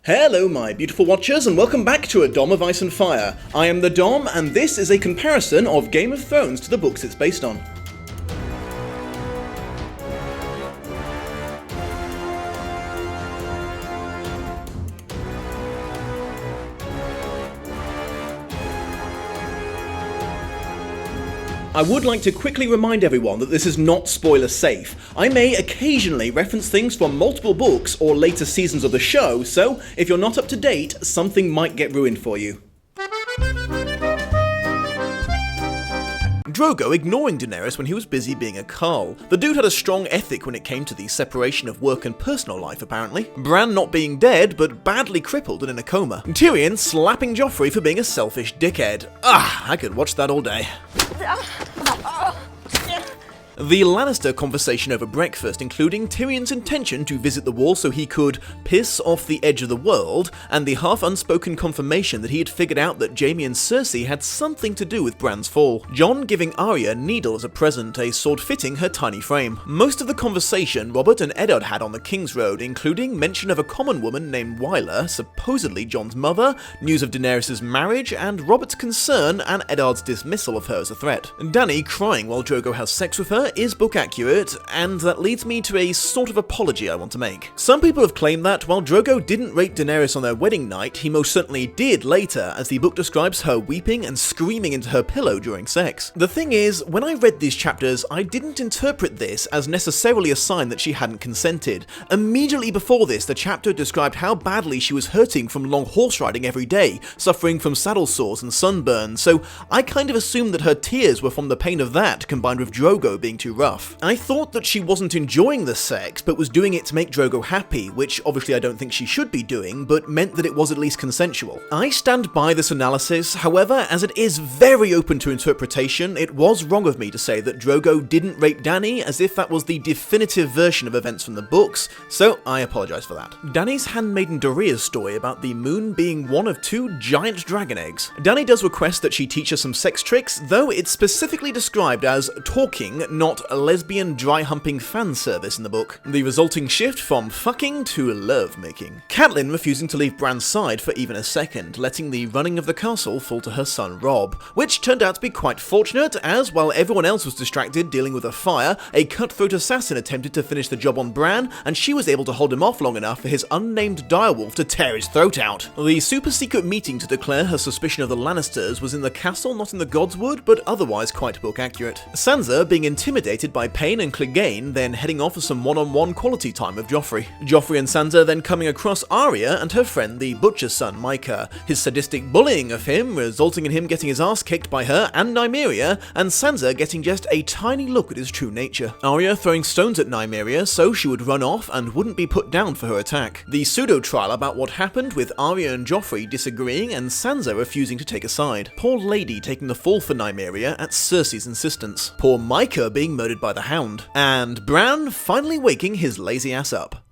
Hello my beautiful watchers and welcome back to A Dom of Ice and Fire. I am the Dom and this is a comparison of Game of Thrones to the books it's based on. I would like to quickly remind everyone that this is not spoiler safe. I may occasionally reference things from multiple books or later seasons of the show, so if you're not up to date, something might get ruined for you. Drogo ignoring Daenerys when he was busy being a Carl. The dude had a strong ethic when it came to the separation of work and personal life, apparently. Bran not being dead, but badly crippled and in a coma. Tyrion slapping Joffrey for being a selfish dickhead. I could watch that all day. The Lannister conversation over breakfast, including Tyrion's intention to visit the wall so he could piss off the edge of the world, and the half-unspoken confirmation that he had figured out that Jaime and Cersei had something to do with Bran's fall. Jon giving Arya a needle as a present, a sword fitting her tiny frame. Most of the conversation Robert and Eddard had on the King's Road, including mention of a common woman named Wyler, supposedly Jon's mother, news of Daenerys' marriage, and Robert's concern and Eddard's dismissal of her as a threat. Dany crying while Drogo has sex with her is book accurate, and that leads me to a sort of apology I want to make. Some people have claimed that while Drogo didn't rape Daenerys on their wedding night, he most certainly did later, as the book describes her weeping and screaming into her pillow during sex. The thing is, when I read these chapters, I didn't interpret this as necessarily a sign that she hadn't consented. Immediately before this, the chapter described how badly she was hurting from long horse riding every day, suffering from saddle sores and sunburn, so I kind of assumed that her tears were from the pain of that, combined with Drogo being too rough. I thought that she wasn't enjoying the sex, but was doing it to make Drogo happy, which obviously I don't think she should be doing, but meant that it was at least consensual. I stand by this analysis, however, as it is very open to interpretation, it was wrong of me to say that Drogo didn't rape Dany, as if that was the definitive version of events from the books, so I apologise for that. Dany's handmaiden Doria's story about the moon being one of two giant dragon eggs. Dany does request that she teach her some sex tricks, though it's specifically described as talking, not a lesbian dry-humping fan service in the book. The resulting shift from fucking to love-making. Catelyn refusing to leave Bran's side for even a second, letting the running of the castle fall to her son Robb, which turned out to be quite fortunate, as while everyone else was distracted dealing with a fire, a cutthroat assassin attempted to finish the job on Bran, and she was able to hold him off long enough for his unnamed direwolf to tear his throat out. The super-secret meeting to declare her suspicion of the Lannisters was in the castle, not in the Godswood, but otherwise quite book accurate. Sansa being intimidated by Pain and Clegane, then heading off for some one-on-one quality time with Joffrey. Joffrey and Sansa then coming across Arya and her friend the butcher's son Micah, his sadistic bullying of him resulting in him getting his ass kicked by her and Nymeria, and Sansa getting just a tiny look at his true nature. Arya throwing stones at Nymeria so she would run off and wouldn't be put down for her attack. The pseudo-trial about what happened with Arya and Joffrey disagreeing and Sansa refusing to take a side. Poor Lady taking the fall for Nymeria at Cersei's insistence. Poor Micah being murdered by the Hound. And Bran finally waking his lazy ass up.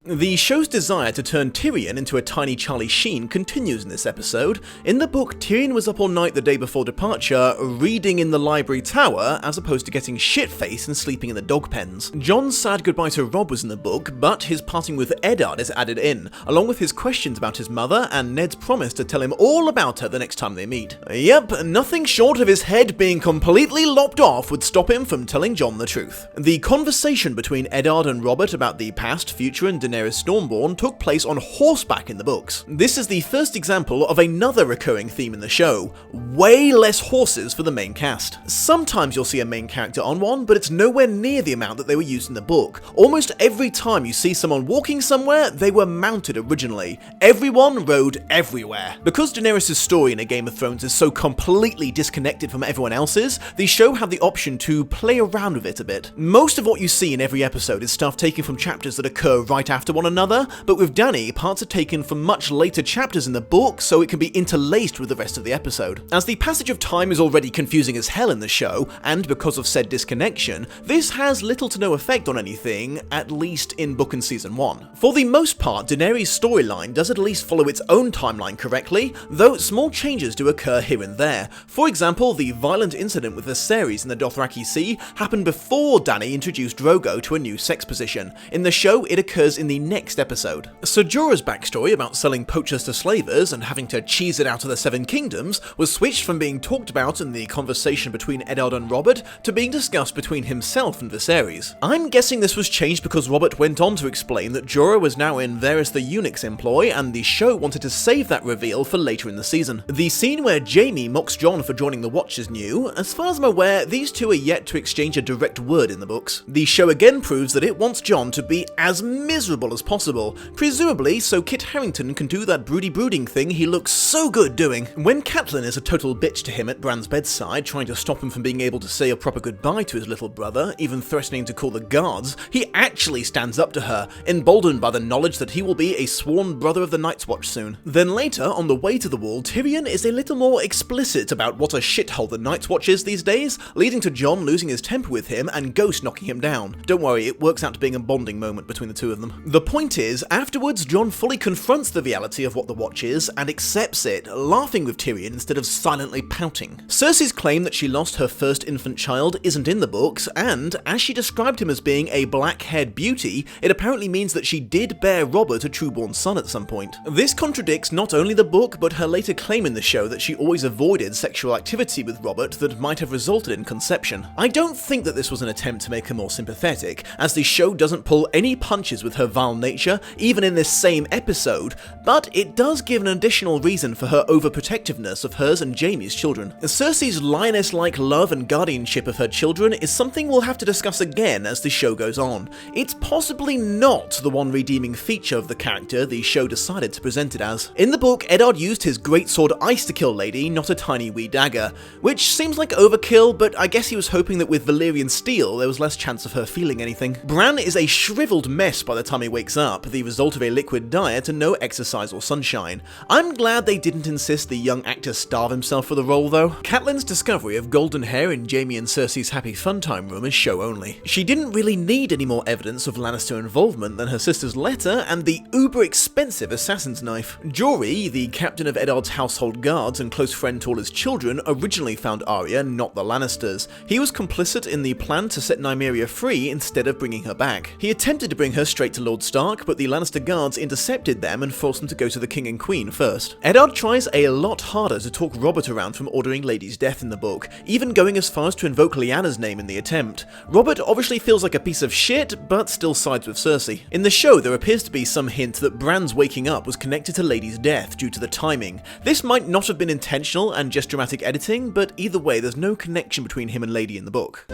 The show's desire to turn Tyrion into a tiny Charlie Sheen continues in this episode. In the book, Tyrion was up all night the day before departure, reading in the library tower, as opposed to getting shit-faced and sleeping in the dog pens. Jon's sad goodbye to Robb was in the book, but his parting with Eddard is added in, along with his questions about his mother and Ned's promise to tell him all about her the next time they meet. Yep, nothing short of his head being completely lopped off would stop him from telling Jon the truth. The conversation between Eddard and Robert about the past, future, and Daenerys Stormborn took place on horseback in the books. This is the first example of another recurring theme in the show: way less horses for the main cast. Sometimes you'll see a main character on one, but it's nowhere near the amount that they were used in the book. Almost every time you see someone walking somewhere, they were mounted originally. Everyone rode everywhere. Because Daenerys' story in A Game of Thrones is so completely disconnected from everyone else's, the show had the option to play around with it a bit. Most of what you see in every episode is stuff taken from chapters that occur right after after one another, but with Dany, parts are taken from much later chapters in the book, so it can be interlaced with the rest of the episode. As the passage of time is already confusing as hell in the show, and because of said disconnection, this has little to no effect on anything, at least in book and season 1. For the most part, Daenerys' storyline does at least follow its own timeline correctly, though small changes do occur here and there. For example, the violent incident with Viserys in the Dothraki Sea happened before Dany introduced Drogo to a new sex position. In the show, it occurs in the next episode. Ser Jorah's backstory about selling poachers to slavers and having to cheese it out of the Seven Kingdoms was switched from being talked about in the conversation between Eddard and Robert to being discussed between himself and Viserys. I'm guessing this was changed because Robert went on to explain that Jorah was now in Varys the Eunuch's employ, and the show wanted to save that reveal for later in the season. The scene where Jaime mocks Jon for joining the Watch is new. As far as I'm aware, these two are yet to exchange a direct word in the books. The show again proves that it wants Jon to be as miserable as possible, presumably so Kit Harington can do that brooding thing he looks so good doing. When Catelyn is a total bitch to him at Bran's bedside, trying to stop him from being able to say a proper goodbye to his little brother, even threatening to call the guards, he actually stands up to her, emboldened by the knowledge that he will be a sworn brother of the Night's Watch soon. Then later, on the way to the Wall, Tyrion is a little more explicit about what a shithole the Night's Watch is these days, leading to Jon losing his temper with him and Ghost knocking him down. Don't worry, it works out to being a bonding moment between the two of them. The point is, afterwards Jon fully confronts the reality of what the Watch is and accepts it, laughing with Tyrion instead of silently pouting. Cersei's claim that she lost her first infant child isn't in the books, and as she described him as being a black-haired beauty, it apparently means that she did bear Robert a trueborn son at some point. This contradicts not only the book, but her later claim in the show that she always avoided sexual activity with Robert that might have resulted in conception. I don't think that this was an attempt to make her more sympathetic, as the show doesn't pull any punches with her vile nature, even in this same episode, but it does give an additional reason for her overprotectiveness of hers and Jaime's children. Cersei's lioness-like love and guardianship of her children is something we'll have to discuss again as the show goes on. It's possibly not the one redeeming feature of the character the show decided to present it as. In the book, Eddard used his greatsword ice to kill Lady, not a tiny wee dagger, which seems like overkill, but I guess he was hoping that with Valyrian steel there was less chance of her feeling anything. Bran is a shriveled mess by the time he wakes up, the result of a liquid diet and no exercise or sunshine. I'm glad they didn't insist the young actor starve himself for the role though. Catelyn's discovery of golden hair in Jaime and Cersei's happy fun time room is show only. She didn't really need any more evidence of Lannister involvement than her sister's letter and the uber expensive assassin's knife. Jory, the captain of Eddard's household guards and close friend to all his children, originally found Arya, not the Lannisters. He was complicit in the plan to set Nymeria free instead of bringing her back. He attempted to bring her straight to Lord Stark, but the Lannister guards intercepted them and forced them to go to the king and queen first. Eddard tries a lot harder to talk Robert around from ordering Lady's death in the book, even going as far as to invoke Lyanna's name in the attempt. Robert obviously feels like a piece of shit, but still sides with Cersei. In the show, there appears to be some hint that Bran's waking up was connected to Lady's death due to the timing. This might not have been intentional and just dramatic editing, but either way, there's no connection between him and Lady in the book.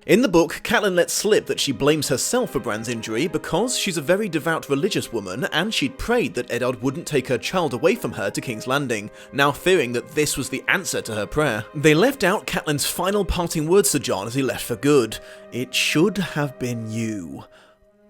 In the book, Catelyn lets slip that she blames herself for Bran's injury because she's a very devout religious woman and she'd prayed that Eddard wouldn't take her child away from her to King's Landing, now fearing that this was the answer to her prayer. They left out Catelyn's final parting words to Jon as he left for good. "It should have been you."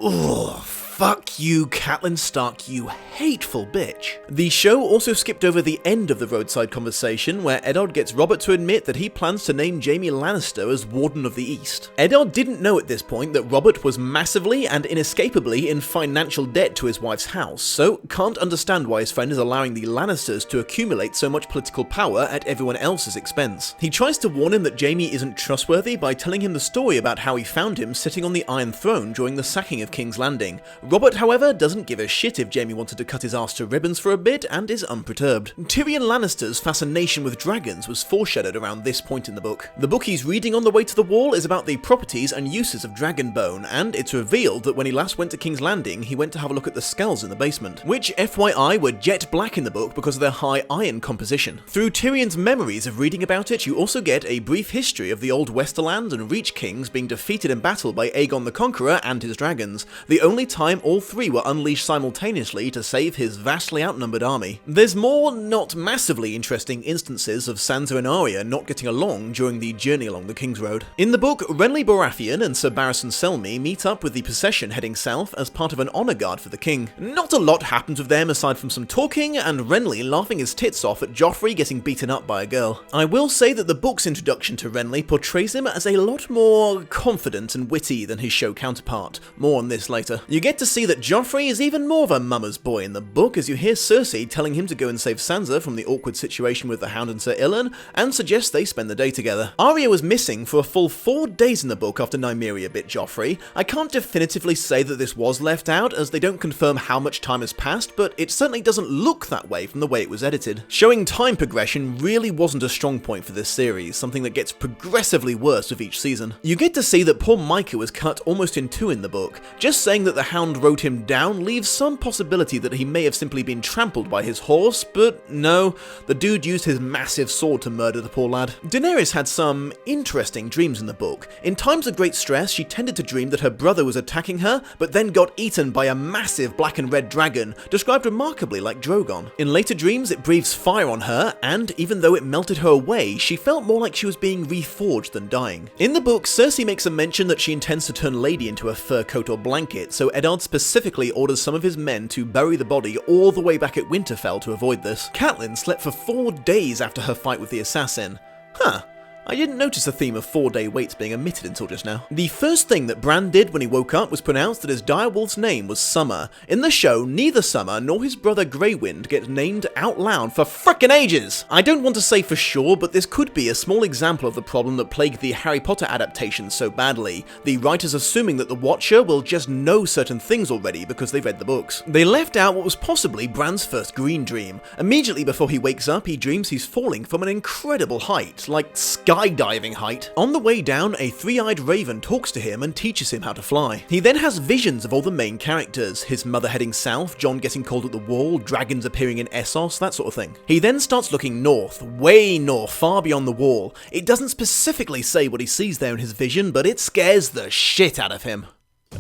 Ugh. Fuck you, Catelyn Stark, you hateful bitch. The show also skipped over the end of the roadside conversation where Eddard gets Robert to admit that he plans to name Jaime Lannister as Warden of the East. Eddard didn't know at this point that Robert was massively and inescapably in financial debt to his wife's house, so can't understand why his friend is allowing the Lannisters to accumulate so much political power at everyone else's expense. He tries to warn him that Jaime isn't trustworthy by telling him the story about how he found him sitting on the Iron Throne during the sacking of King's Landing. Robert, however, doesn't give a shit if Jaime wanted to cut his ass to ribbons for a bit and is unperturbed. Tyrion Lannister's fascination with dragons was foreshadowed around this point in the book. The book he's reading on the way to the Wall is about the properties and uses of dragonbone, and it's revealed that when he last went to King's Landing, he went to have a look at the skulls in the basement, which FYI were jet black in the book because of their high iron composition. Through Tyrion's memories of reading about it, you also get a brief history of the old Westerlands and Reach Kings being defeated in battle by Aegon the Conqueror and his dragons, the only time time, all three were unleashed simultaneously to save his vastly outnumbered army. There's more not massively interesting instances of Sansa and Arya not getting along during the journey along the King's Road. In the book, Renly Baratheon and Sir Barristan Selmy meet up with the procession heading south as part of an honour guard for the king. Not a lot happens with them aside from some talking and Renly laughing his tits off at Joffrey getting beaten up by a girl. I will say that the book's introduction to Renly portrays him as a lot more confident and witty than his show counterpart. More on this later. You get to see that Joffrey is even more of a mama's boy in the book as you hear Cersei telling him to go and save Sansa from the awkward situation with the Hound and Sir Ilyn, and suggests they spend the day together. Arya was missing for a full 4 days in the book after Nymeria bit Joffrey. I can't definitively say that this was left out as they don't confirm how much time has passed, but it certainly doesn't look that way from the way it was edited. Showing time progression really wasn't a strong point for this series, something that gets progressively worse with each season. You get to see that poor Micah was cut almost in two in the book. Just saying that the Hound rode him down leaves some possibility that he may have simply been trampled by his horse, but no, the dude used his massive sword to murder the poor lad. Daenerys had some interesting dreams in the book. In times of great stress, she tended to dream that her brother was attacking her, but then got eaten by a massive black and red dragon, described remarkably like Drogon. In later dreams, it breathes fire on her, and even though it melted her away, she felt more like she was being reforged than dying. In the book, Cersei makes a mention that she intends to turn Lady into a fur coat or blanket, so Eddard specifically orders some of his men to bury the body all the way back at Winterfell to avoid this. Catelyn slept for 4 days after her fight with the assassin. Huh. I didn't notice the theme of 4-day waits being omitted until just now. The first thing that Bran did when he woke up was pronounce that his direwolf's name was Summer. In the show, neither Summer nor his brother Grey Wind get named out loud for frickin' ages! I don't want to say for sure, but this could be a small example of the problem that plagued the Harry Potter adaptations so badly. The writers assuming that the Watcher will just know certain things already because they read the books. They left out what was possibly Bran's first green dream. Immediately before he wakes up, he dreams he's falling from an incredible height, like skydiving height. On the way down, a three-eyed raven talks to him and teaches him how to fly. He then has visions of all the main characters, his mother heading south, Jon getting cold at the wall, dragons appearing in Essos, that sort of thing. He then starts looking north, way north, far beyond the wall. It doesn't specifically say what he sees there in his vision, but it scares the shit out of him.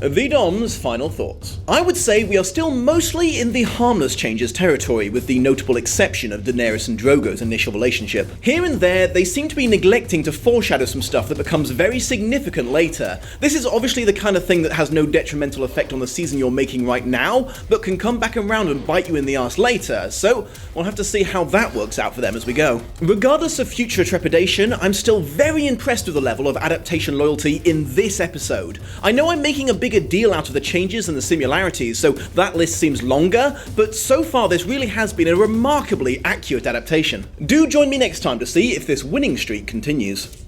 The Dom's final thoughts. I would say we are still mostly in the harmless changes territory, with the notable exception of Daenerys and Drogo's initial relationship. Here and there, they seem to be neglecting to foreshadow some stuff that becomes very significant later. This is obviously the kind of thing that has no detrimental effect on the season you're making right now, but can come back around and bite you in the arse later, so we'll have to see how that works out for them as we go. Regardless of future trepidation, I'm still very impressed with the level of adaptation loyalty in this episode. I know I'm making a bigger deal out of the changes and the similarities, so that list seems longer, but so far this really has been a remarkably accurate adaptation. Do join me next time to see if this winning streak continues.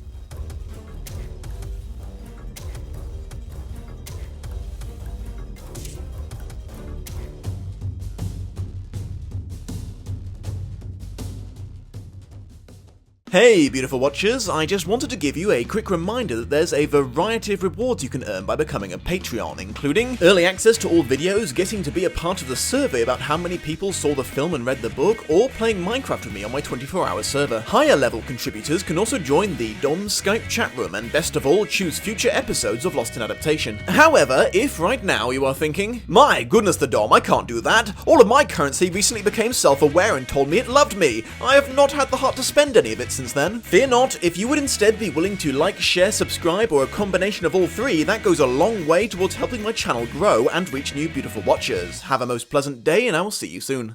Hey beautiful watchers, I just wanted to give you a quick reminder that there's a variety of rewards you can earn by becoming a Patreon, including early access to all videos, getting to be a part of the survey about how many people saw the film and read the book, or playing Minecraft with me on my 24-hour server. Higher level contributors can also join the Dom's Skype chat room, and best of all, choose future episodes of Lost in Adaptation. However, if right now you are thinking, my goodness the Dom, I can't do that, all of my currency recently became self-aware and told me it loved me, I have not had the heart to spend any of it since then. Fear not, if you would instead be willing to like, share, subscribe, or a combination of all three, that goes a long way towards helping my channel grow and reach new beautiful watchers. Have a most pleasant day, and I will see you soon.